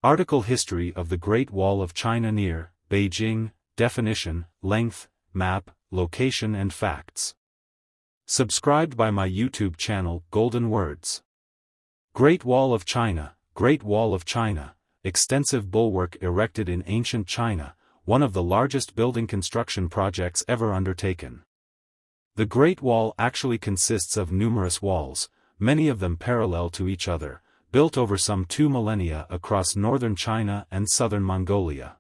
Article History of the Great Wall of China near Beijing, definition, length, map, location and facts. Subscribed by my YouTube channel, Golden Words. Great Wall of China, Great Wall of China, extensive bulwark erected in ancient China, one of the largest building construction projects ever undertaken. The Great Wall actually consists of numerous walls, many of them parallel to each other, built over some 2 millennia across northern China and southern Mongolia.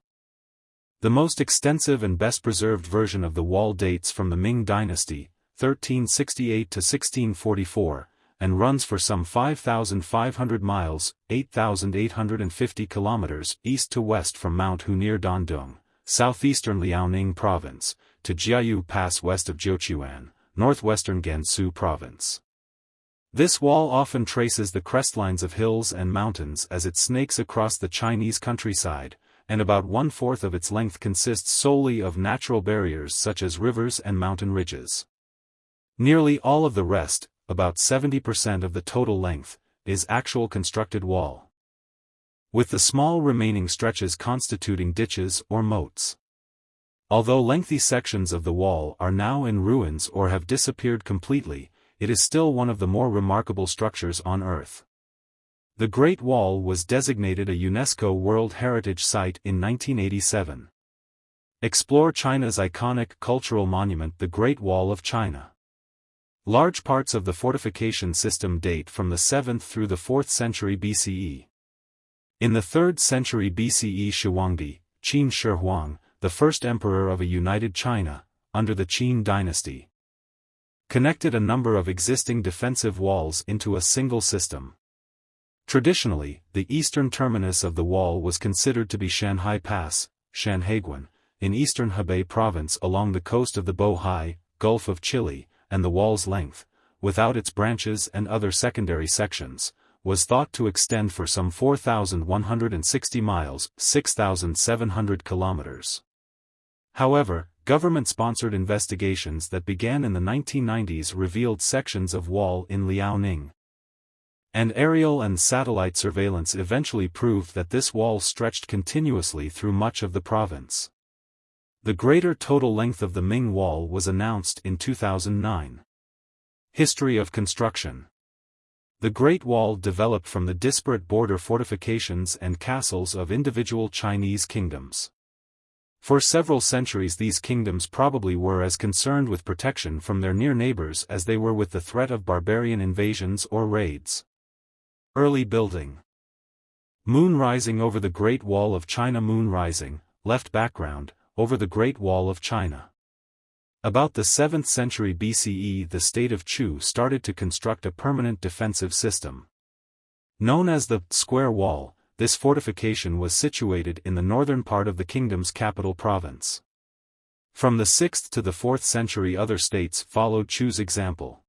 The most extensive and best-preserved version of the wall dates from the Ming dynasty, 1368 to 1644, and runs for some 5,500 miles, 8,850 kilometers east to west from Mount Hu near Dandong, southeastern Liaoning province, to Jiayu Pass west of Jiuquan, northwestern Gansu province. This wall often traces the crestlines of hills and mountains as it snakes across the Chinese countryside, and about 1/4 of its length consists solely of natural barriers such as rivers and mountain ridges. Nearly all of the rest, about 70% of the total length, is actual constructed wall, with the small remaining stretches constituting ditches or moats. Although lengthy sections of the wall are now in ruins or have disappeared completely, it is still one of the more remarkable structures on Earth. The Great Wall was designated a UNESCO World Heritage Site in 1987. Explore China's iconic cultural monument, the Great Wall of China. Large parts of the fortification system date from the 7th through the 4th century BCE. In the 3rd century BCE, Shi Huangdi, Qin Shi Huang, the first emperor of a united China, under the Qin dynasty, connected a number of existing defensive walls into a single system. Traditionally, the eastern terminus of the wall was considered to be Jiayu Pass, Shanhaiguan, in eastern Hebei province along the coast of the Bohai, Gulf of Chile, and the wall's length, without its branches and other secondary sections, was thought to extend for some 4,160 miles, 6,700 kilometers. However, government-sponsored investigations that began in the 1990s revealed sections of wall in Liaoning. And aerial and satellite surveillance eventually proved that this wall stretched continuously through much of the province. The greater total length of the Ming Wall was announced in 2009. History of construction. The Great Wall developed from the disparate border fortifications and castles of individual Chinese kingdoms. For several centuries these kingdoms probably were as concerned with protection from their near neighbors as they were with the threat of barbarian invasions or raids. Early building. Moon rising over the Great Wall of China. Moon rising, left background, over the Great Wall of China. About the 7th century BCE the state of Chu started to construct a permanent defensive system. Known as the Square Wall, this fortification was situated in the northern part of the kingdom's capital province. From the 6th to the 4th century other states followed Chu's example.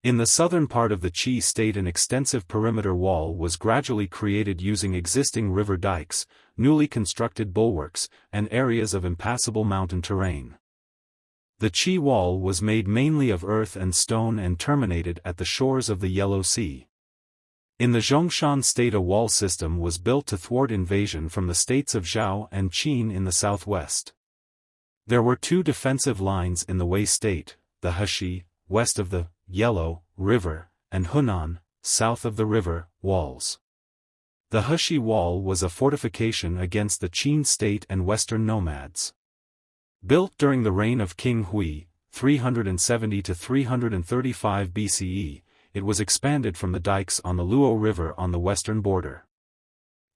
In the southern part of the Qi state an extensive perimeter wall was gradually created using existing river dikes, newly constructed bulwarks, and areas of impassable mountain terrain. The Qi wall was made mainly of earth and stone and terminated at the shores of the Yellow Sea. In the Zhongshan state a wall system was built to thwart invasion from the states of Zhao and Qin in the southwest. There were 2 defensive lines in the Wei state, the Heshi, west of the Yellow River, and Hunan, south of the river, walls. The Heshi wall was a fortification against the Qin state and western nomads. Built during the reign of King Hui, 370 to 335 BCE, it was expanded from the dikes on the Luo River on the western border.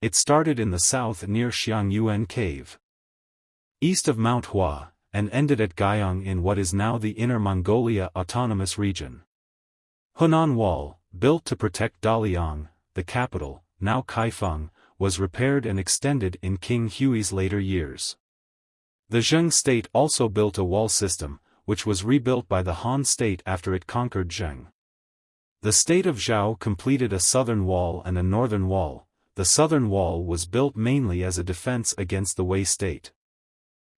It started in the south near Xiangyuan Cave, east of Mount Hua, and ended at Gaiyang in what is now the Inner Mongolia Autonomous Region. Hunan Wall, built to protect Daliang, the capital, now Kaifeng, was repaired and extended in King Hui's later years. The Zheng state also built a wall system, which was rebuilt by the Han state after it conquered Zheng. The state of Zhao completed a southern wall and a northern wall. The southern wall was built mainly as a defense against the Wei state.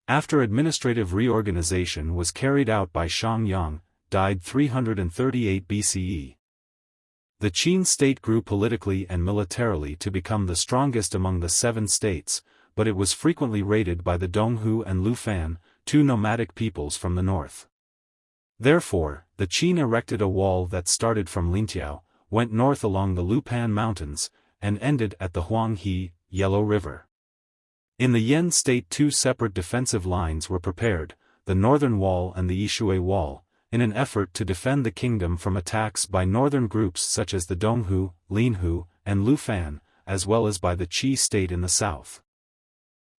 After administrative reorganization was carried out by Xiangyang, died 338 BCE. The Qin state grew politically and militarily to become the strongest among the 7 states, but it was frequently raided by the Donghu and Lufan, 2 nomadic peoples from the north. Therefore, the Qin erected a wall that started from Lintiao, went north along the Lupan Mountains, and ended at the Huanghe, Yellow River. In the Yan state 2 separate defensive lines were prepared, the Northern Wall and the Yishui Wall, in an effort to defend the kingdom from attacks by northern groups such as the Donghu, Linhu, and Lufan, as well as by the Qi state in the south.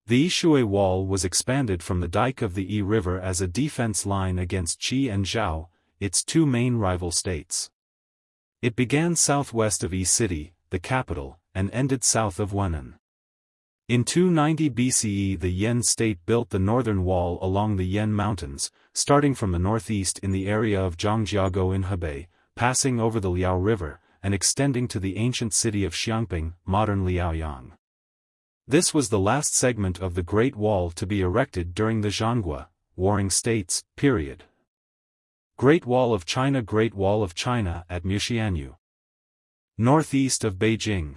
The Yishui Wall was expanded from the dike of the Yi River as a defense line against Qi and Zhao, its 2 main rival states. It began southwest of Yi City, the capital, and ended south of Wenan. In 290 BCE the Yan state built the northern wall along the Yan Mountains, starting from the northeast in the area of Zhangjiago in Hebei, passing over the Liao River, and extending to the ancient city of Xiangping, modern Liaoyang. This was the last segment of the Great Wall to be erected during the Zhongguo, Warring States, period. Great Wall of China at Muxianyu. Northeast of Beijing.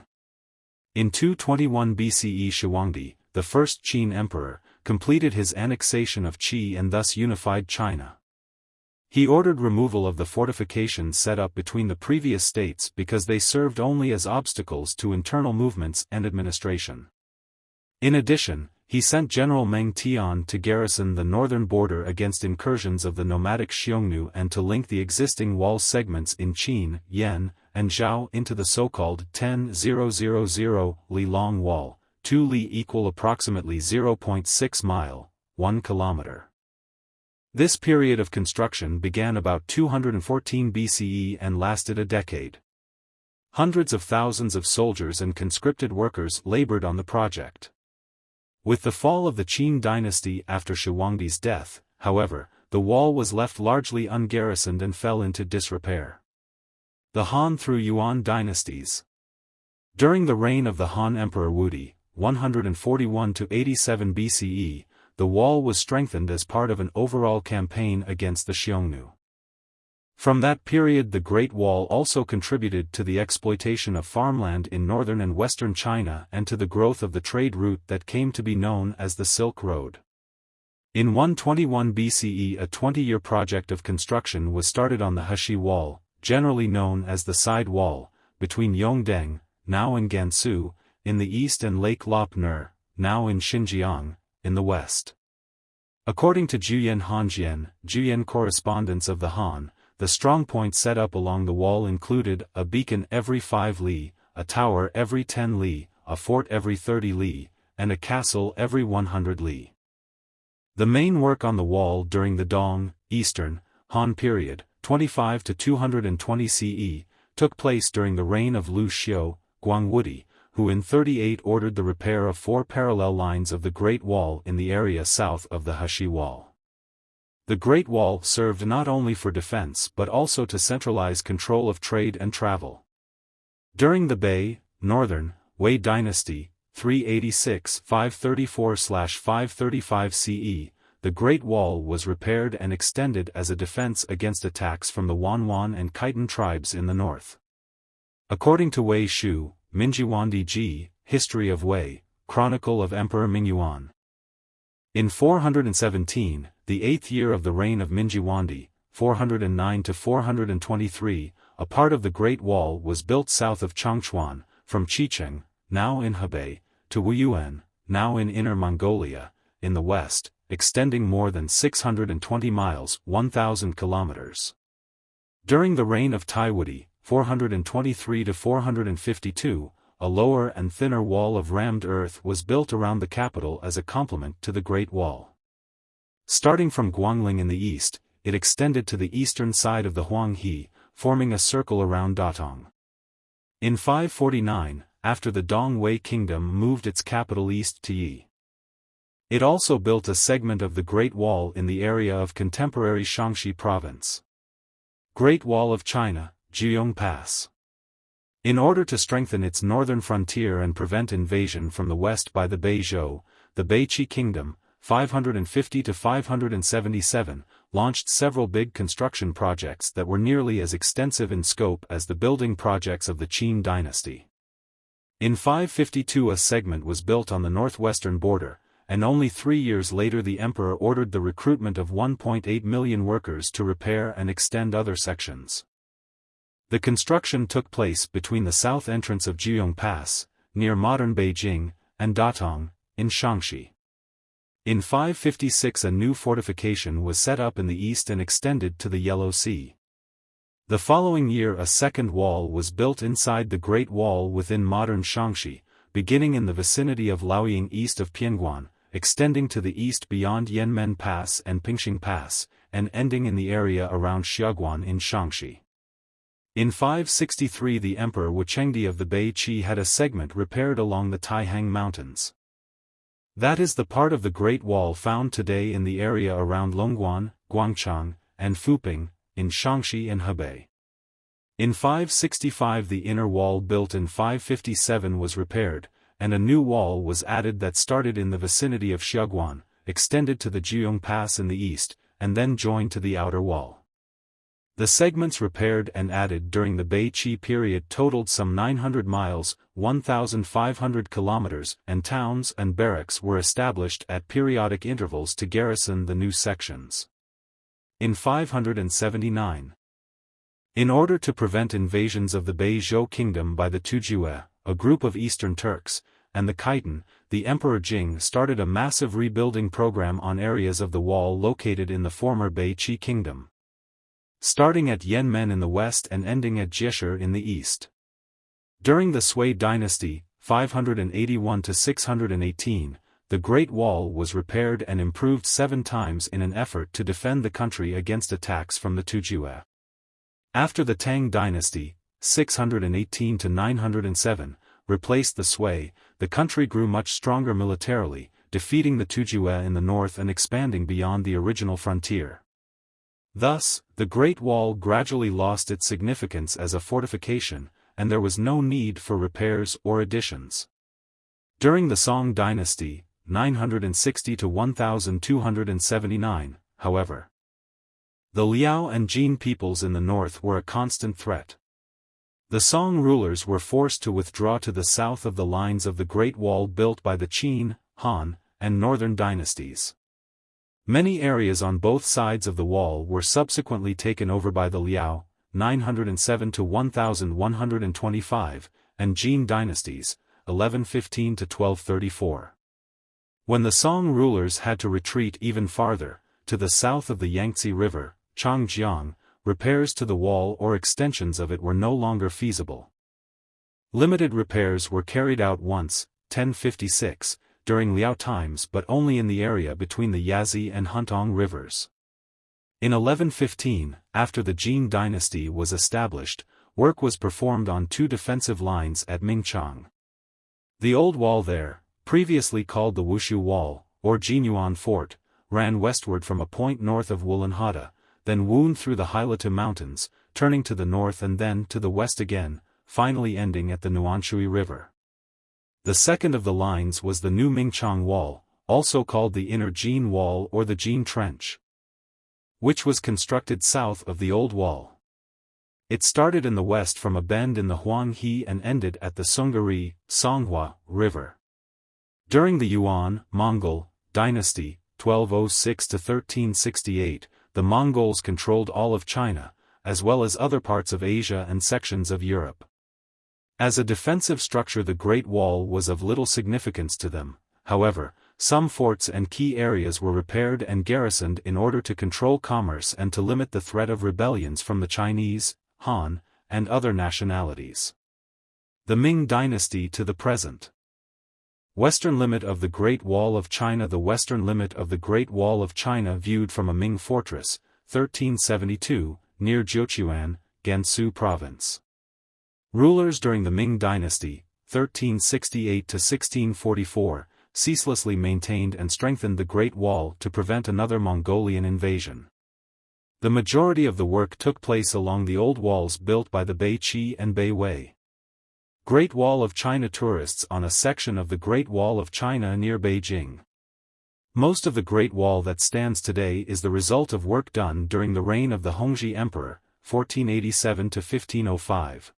In 221 BCE Shiguangdi, the first Qin emperor, completed his annexation of Qi and thus unified China. He ordered removal of the fortifications set up between the previous states because they served only as obstacles to internal movements and administration. In addition, he sent General Meng Tian to garrison the northern border against incursions of the nomadic Xiongnu and to link the existing wall segments in Qin, Yan, and Zhao into the so-called 10,000 li long wall, 2 li equal approximately 0.6 mile, 1 kilometer. This period of construction began about 214 BCE and lasted a decade. Hundreds of thousands of soldiers and conscripted workers labored on the project. With the fall of the Qin dynasty after Shiguangdi's death, however, the wall was left largely ungarrisoned and fell into disrepair. The Han through Yuan dynasties. During the reign of the Han Emperor Wudi, 141 to 87 BCE, the wall was strengthened as part of an overall campaign against the Xiongnu. From that period the Great Wall also contributed to the exploitation of farmland in northern and western China and to the growth of the trade route that came to be known as the Silk Road. In 121 BCE a 20-year project of construction was started on the Heshi Wall, generally known as the Side Wall, between Yongdeng, now in Gansu, in the east and Lake Lop Nur, now in Xinjiang, in the west. According to Juyen correspondence of the Han, the strongpoints set up along the wall included a beacon every 5 li, a tower every 10 li, a fort every 30 li, and a castle every 100 li. The main work on the wall during the Dong, Eastern, Han period, 25 to 220 CE, took place during the reign of Lu Xiu, Guangwudi, who in 38 ordered the repair of 4 parallel lines of the Great Wall in the area south of the Heshi Wall. The Great Wall served not only for defense but also to centralize control of trade and travel. During the Bei, Northern, Wei dynasty, 386-534/535 CE, the Great Wall was repaired and extended as a defense against attacks from the Wanwan and Khitan tribes in the north. According to Wei Shu, Mingyuandi Ji, History of Wei, Chronicle of Emperor Mingyuan. In 417, the 8th year of the reign of Mingyuandi, 409 to 423, a part of the Great Wall was built south of Changchuan, from Qicheng, now in Hebei, to Wuyuan, now in Inner Mongolia, in the west, extending more than 620 miles, 1,000 kilometers. During the reign of Taiwudi, 423 to 452, a lower and thinner wall of rammed earth was built around the capital as a complement to the Great Wall. Starting from Guangling in the east, it extended to the eastern side of the Huanghe, forming a circle around Datong. In 549, after the Dong Wei kingdom moved its capital east to Yi, it also built a segment of the Great Wall in the area of contemporary Shaanxi province. Great Wall of China, Jiayu Pass. In order to strengthen its northern frontier and prevent invasion from the west by the Beizhou, the Beiqi kingdom, 550 to 577, launched several big construction projects that were nearly as extensive in scope as the building projects of the Qin dynasty. In 552 a segment was built on the northwestern border, and only 3 years later the emperor ordered the recruitment of 1.8 million workers to repair and extend other sections. The construction took place between the south entrance of Jiayu Pass, near modern Beijing, and Dandong, in Shaanxi. In 556 a new fortification was set up in the east and extended to the Yellow Sea. The following year a second wall was built inside the Great Wall within modern Shaanxi, beginning in the vicinity of Liaoning east of Pianguan, extending to the east beyond Yanmen Pass and Pingxing Pass, and ending in the area around Jiuquan in Shaanxi. In 563 the Emperor Wuchengdi of the Bei Qi had a segment repaired along the Taihang Mountains. That is the part of the Great Wall found today in the area around Longguan, Guangchang, and Fuping, in Shaanxi and Hebei. In 565 the inner wall built in 557 was repaired, and a new wall was added that started in the vicinity of Jiuquan, extended to the Jiuquan Pass in the east, and then joined to the outer wall. The segments repaired and added during the Bei Qi period totaled some 900 miles, 1,500 kilometers, and towns and barracks were established at periodic intervals to garrison the new sections. In 579, in order to prevent invasions of the Beizhou kingdom by the Tujue, a group of Eastern Turks, and the Khitan, the Emperor Jing started a massive rebuilding program on areas of the wall located in the former Bei Qi kingdom, starting at Yanmen in the west and ending at Jishi in the east. During the Sui dynasty, 581 to 618, the Great Wall was repaired and improved 7 times in an effort to defend the country against attacks from the Tujue. After the Tang dynasty, 618 to 907, replaced the Sui, the country grew much stronger militarily, defeating the Tujue in the north and expanding beyond the original frontier. Thus, the Great Wall gradually lost its significance as a fortification, and there was no need for repairs or additions. During the Song dynasty, 960 to 1279, however, the Liao and Jin peoples in the north were a constant threat. The Song rulers were forced to withdraw to the south of the lines of the Great Wall built by the Qin, Han, and northern dynasties. Many areas on both sides of the wall were subsequently taken over by the Liao, 907 to 1125, and Jin dynasties, 1115 to 1234. When the Song rulers had to retreat even farther, to the south of the Yangtze River, Changjiang, repairs to the wall or extensions of it were no longer feasible. Limited repairs were carried out once, 1056, during Liao times but only in the area between the Yazi and Huntong rivers. In 1115, after the Jin dynasty was established, work was performed on 2 defensive lines at Mingchang. The old wall there, previously called the Wushu Wall, or Jinyuan Fort, ran westward from a point north of Wulanhada, then wound through the Hailatu Mountains, turning to the north and then to the west again, finally ending at the Nuanshui River. The second of the lines was the new Mingchang Wall, also called the Inner Jin Wall or the Jin Trench, which was constructed south of the old wall. It started in the west from a bend in the Huanghe and ended at the Sungari, Songhua, River. During the Yuan, Mongol, dynasty, 1206 to 1368, the Mongols controlled all of China, as well as other parts of Asia and sections of Europe. As a defensive structure the Great Wall was of little significance to them, however, some forts and key areas were repaired and garrisoned in order to control commerce and to limit the threat of rebellions from the Chinese, Han, and other nationalities. The Ming dynasty to the present. Western limit of the Great Wall of China. The western limit of the Great Wall of China viewed from a Ming fortress, 1372, near Jiuquan, Gansu province. Rulers during the Ming dynasty, 1368 to 1644, ceaselessly maintained and strengthened the Great Wall to prevent another Mongolian invasion. The majority of the work took place along the old walls built by the Bei Qi and Bei Wei. Great Wall of China tourists on a section of the Great Wall of China near Beijing. Most of the Great Wall that stands today is the result of work done during the reign of the Hongzhi Emperor, 1487 to 1505.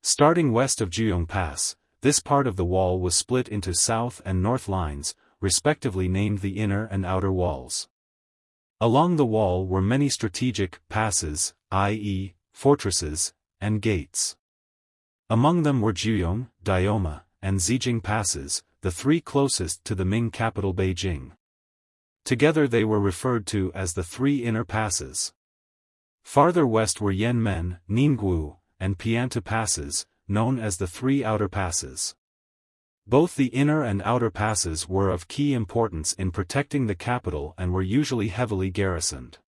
Starting west of Jiayu Pass, this part of the wall was split into south and north lines, respectively named the inner and outer walls. Along the wall were many strategic passes, i.e., fortresses, and gates. Among them were Jiuquan, Dioma, and Zijing passes, the three closest to the Ming capital Beijing. Together they were referred to as the three inner passes. Farther west were Yanmen, Ningwu, and Pianta passes, known as the three outer passes. Both the inner and outer passes were of key importance in protecting the capital and were usually heavily garrisoned.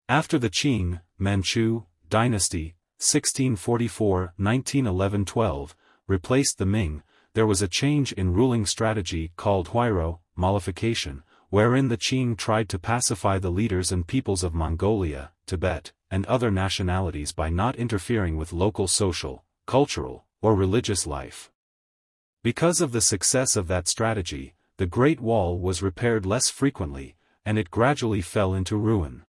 After the Qing, Manchu, dynasty, 1644-1911-12, replaced the Ming, there was a change in ruling strategy called Huairou, mollification, wherein the Qing tried to pacify the leaders and peoples of Mongolia, Tibet, and other nationalities by not interfering with local social, cultural, or religious life. Because of the success of that strategy, the Great Wall was repaired less frequently, and it gradually fell into ruin.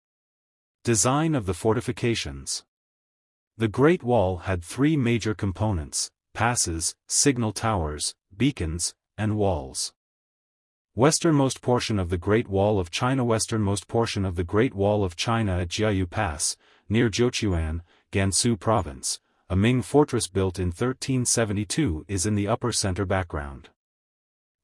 Design of the fortifications. The Great Wall had three major components: passes, signal towers, beacons, and walls. Westernmost portion of the Great Wall of China. Westernmost portion of the Great Wall of China at Jiayu Pass, near Jiuquan, Gansu province, a Ming fortress built in 1372, is in the upper center background.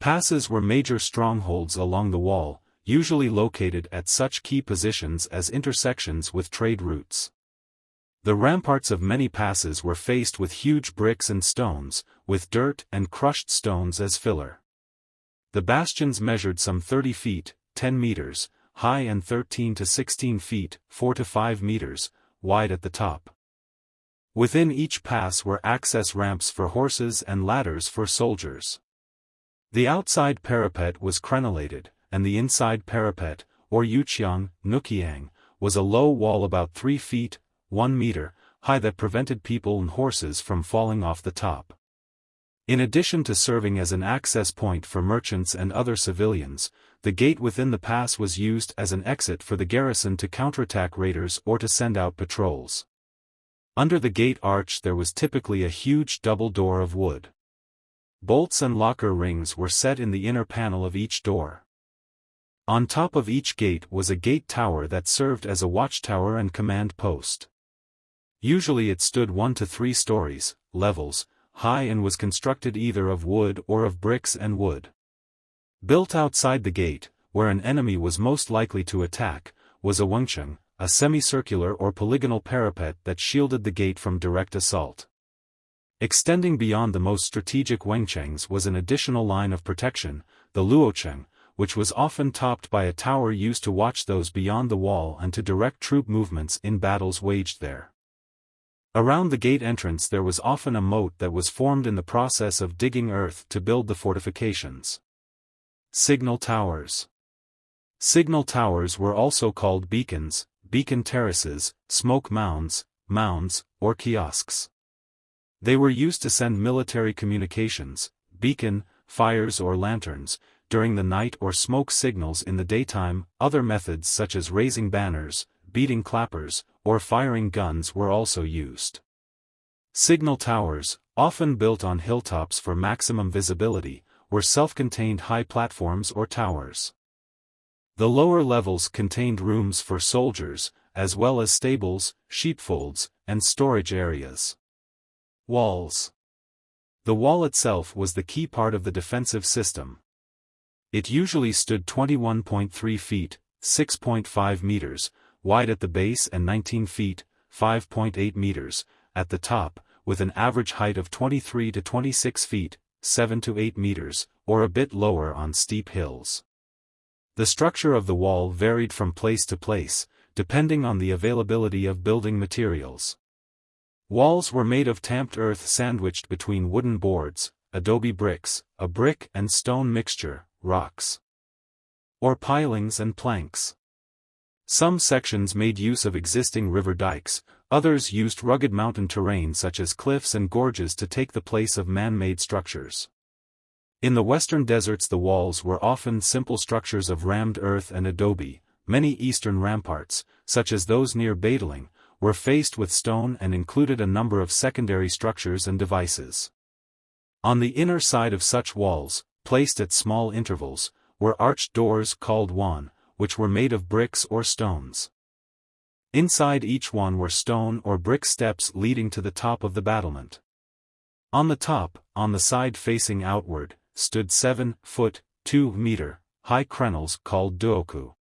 Passes were major strongholds along the wall, usually located at such key positions as intersections with trade routes. The ramparts of many passes were faced with huge bricks and stones, with dirt and crushed stones as filler. The bastions measured some 30 feet, 10 meters, high and 13 to 16 feet, 4 to 5 meters, wide at the top. Within each pass were access ramps for horses and ladders for soldiers. The outside parapet was crenellated, and the inside parapet, or yuqiang, nuqiang, was a low wall about 3 feet, 1 meter, high that prevented people and horses from falling off the top. In addition to serving as an access point for merchants and other civilians, the gate within the pass was used as an exit for the garrison to counterattack raiders or to send out patrols. Under the gate arch there was typically a huge double door of wood. Bolts and locker rings were set in the inner panel of each door. On top of each gate was a gate tower that served as a watchtower and command post. Usually it stood 1 to 3 stories, levels, high and was constructed either of wood or of bricks and wood. Built outside the gate, where an enemy was most likely to attack, was a wengcheng, a semicircular or polygonal parapet that shielded the gate from direct assault. Extending beyond the most strategic wengchengs was an additional line of protection, the luocheng, which was often topped by a tower used to watch those beyond the wall and to direct troop movements in battles waged there. Around the gate entrance there was often a moat that was formed in the process of digging earth to build the fortifications. Signal towers. Signal towers were also called beacons, beacon terraces, smoke mounds, or kiosks. They were used to send military communications, beacon, fires or lanterns, during the night or smoke signals in the daytime. Other methods such as raising banners, beating clappers, or firing guns were also used. Signal towers, often built on hilltops for maximum visibility, were self-contained high platforms or towers. The lower levels contained rooms for soldiers, as well as stables, sheepfolds, and storage areas. Walls. The wall itself was the key part of the defensive system. It usually stood 21.3 feet, 6.5 meters, wide at the base and 19 feet, 5.8 meters, at the top, with an average height of 23 to 26 feet, 7 to 8 meters, or a bit lower on steep hills. The structure of the wall varied from place to place, depending on the availability of building materials. Walls were made of tamped earth sandwiched between wooden boards, adobe bricks, a brick and stone mixture, rocks, or pilings and planks. Some sections made use of existing river dikes, others used rugged mountain terrain such as cliffs and gorges to take the place of man-made structures. In the western deserts the walls were often simple structures of rammed earth and adobe. Many eastern ramparts, such as those near Badaling, were faced with stone and included a number of secondary structures and devices. On the inner side of such walls, placed at small intervals, were arched doors called wan, which were made of bricks or stones. Inside each one were stone or brick steps leading to the top of the battlement. On the top, on the side facing outward, stood 7-foot, 2-meter, high crenels called duoku.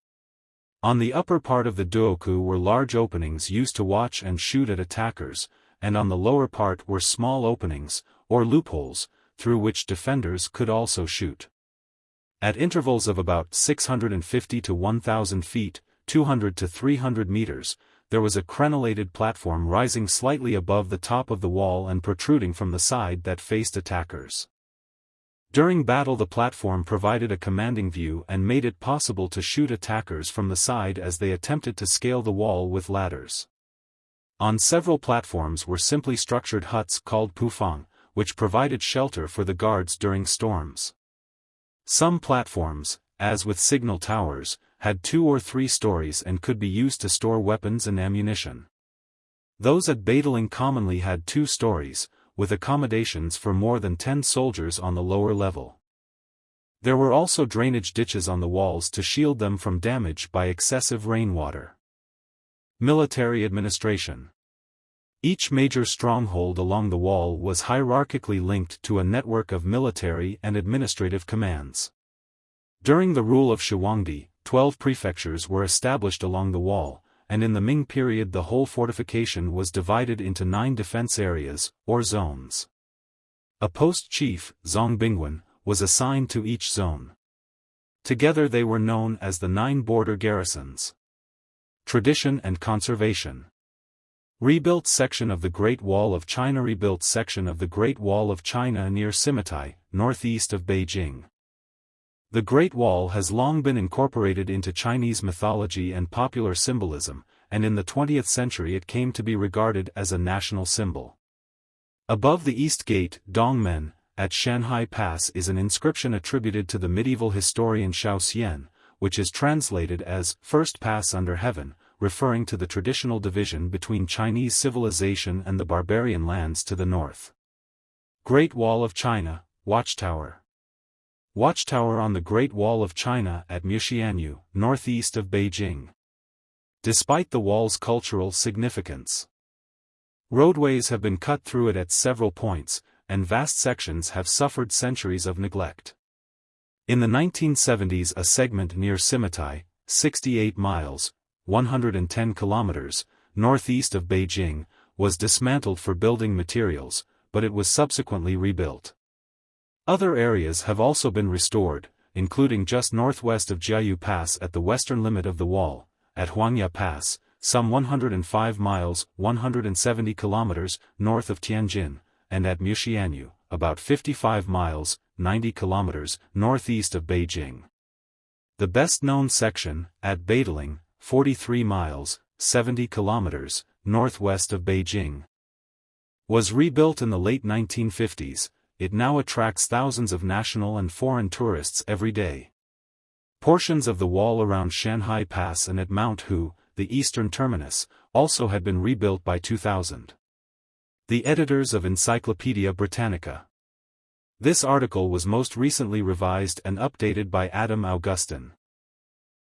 On the upper part of the duoku were large openings used to watch and shoot at attackers, and on the lower part were small openings, or loopholes, through which defenders could also shoot. At intervals of about 650 to 1,000 feet, 200 to 300 meters, there was a crenellated platform rising slightly above the top of the wall and protruding from the side that faced attackers. During battle the platform provided a commanding view and made it possible to shoot attackers from the side as they attempted to scale the wall with ladders. On several platforms were simply structured huts called pufang, which provided shelter for the guards during storms. Some platforms, as with signal towers, had 2 or 3 stories and could be used to store weapons and ammunition. Those at Badaling commonly had 2 stories, with accommodations for more than 10 soldiers on the lower level. There were also drainage ditches on the walls to shield them from damage by excessive rainwater. Military administration. Each major stronghold along the wall was hierarchically linked to a network of military and administrative commands. During the rule of Shishangdi, 12 prefectures were established along the wall, and in the Ming period the whole fortification was divided into 9 defense areas, or zones. A post chief, zongbingwen, was assigned to each zone. Together they were known as the 9 border garrisons. Tradition and conservation. Rebuilt section of the Great Wall of China. Rebuilt section of the Great Wall of China near Simitai, northeast of Beijing. The Great Wall has long been incorporated into Chinese mythology and popular symbolism, and in the 20th century it came to be regarded as a national symbol. Above the East Gate, Dongmen, at Jiayu Pass is an inscription attributed to the medieval historian Shao Xian, which is translated as First Pass Under Heaven, referring to the traditional division between Chinese civilization and the barbarian lands to the north. Great Wall of China, Watchtower. Watchtower on the Great Wall of China at Mixianyu, northeast of Beijing. Despite the wall's cultural significance, roadways have been cut through it at several points, and vast sections have suffered centuries of neglect. In the 1970s a segment near Simitai, 68 miles, 110 kilometers, northeast of Beijing, was dismantled for building materials, but it was subsequently rebuilt. Other areas have also been restored, including just northwest of Jiayu Pass at the western limit of the wall, at Jiayu Pass, some 105 miles, 170 kilometers, north of Tianjin, and at Mixianyu, about 55 miles, 90 kilometers, northeast of Beijing. The best-known section, at Badaling, 43 miles, 70 kilometers, northwest of Beijing, was rebuilt in the late 1950s. It now attracts thousands of national and foreign tourists every day. Portions of the wall around Jiayu Pass and at Mount Hu, the eastern terminus, also had been rebuilt by 2000. The editors of Encyclopaedia Britannica. This article was most recently revised and updated by Adam Augustin.